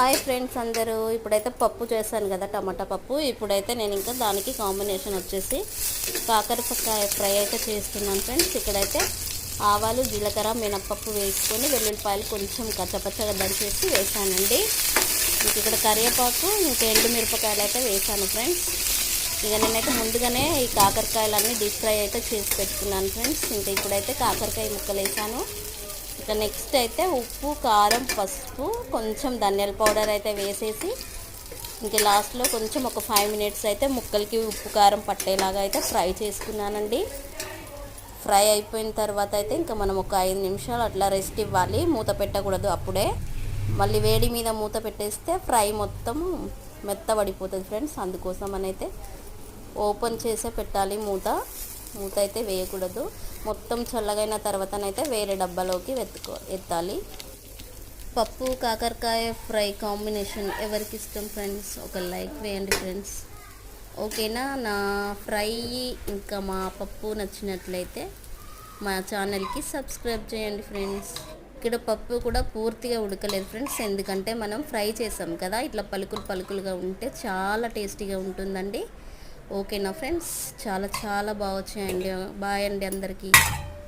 Hi friends అందరూ, ఇప్పుడైతే పప్పు చేశాను కదా, టమాటా పప్పు. ఇప్పుడైతే నేను ఇంకా దానికి కాంబినేషన్ వచ్చేసి కాకరకాయ ఫ్రై అయితే చేస్తున్నాను ఫ్రెండ్స్. ఇక్కడైతే ఆవాలు, జీలకర్ర, మినప్పప్పు వేసుకొని వెల్లుల్లిపాయలు కొంచెం కచ్చపచ్చగా దంచేసి వేసానండి. ఇంక ఇక్కడ కరివేపాకు, ఇంకా ఎండుమిరపకాయలు అయితే వేసాను ఫ్రెండ్స్. ఇక నేనైతే ముందుగానే ఈ కాకరకాయలన్నీ డీప్ ఫ్రై అయితే చేసి పెట్టుకున్నాను ఫ్రెండ్స్. ఇంకా ఇప్పుడైతే కాకరకాయ ముక్కలు వేసాను. ఇక నెక్స్ట్ అయితే ఉప్పు, కారం, పసుపు, కొంచెం ధనియాల పౌడర్ అయితే వేసేసి ఇంక లాస్ట్లో కొంచెం ఒక 5 మినిట్స్ అయితే ముక్కలకి ఉప్పు కారం పట్టేలాగా అయితే ఫ్రై చేసుకున్నానండి. ఫ్రై అయిపోయిన తర్వాత అయితే ఇంకా మనం ఒక 5 నిమిషాలు అట్లా రెస్ట్ ఇవ్వాలి, మూత పెట్టకూడదు. అప్పుడే మళ్ళీ వేడి మీద మూత పెట్టేస్తే ఫ్రై మొత్తం మెత్తబడిపోతుంది ఫ్రెండ్స్. అందుకోసం అని అయితే ఓపెన్ చేసే పెట్టాలి, మూత అయితే వేయకూడదు. మొత్తం చల్లగైన తర్వాతనైతే వేరే డబ్బాలోకి ఎత్తాలి. పప్పు కాకరకాయ ఫ్రై కాంబినేషన్ ఎవరికి ఇష్టం ఫ్రెండ్స్? ఒక లైక్ వేయండి ఫ్రెండ్స్. ఓకేనా? నా ఫ్రై ఇంకా మా పప్పు నచ్చినట్లయితే మా ఛానల్కి సబ్స్క్రైబ్ చేయండి ఫ్రెండ్స్. ఇక్కడ పప్పు కూడా పూర్తిగా ఉడకలేదు ఫ్రెండ్స్, ఎందుకంటే మనం ఫ్రై చేసాం కదా. ఇట్లా పలుకులుగా ఉంటే చాలా టేస్టీగా ఉంటుందండి. ఓకేనా ఫ్రెండ్స్? చాలా బాగా వచ్చాయండి. బాయ్ అండి అందరికీ.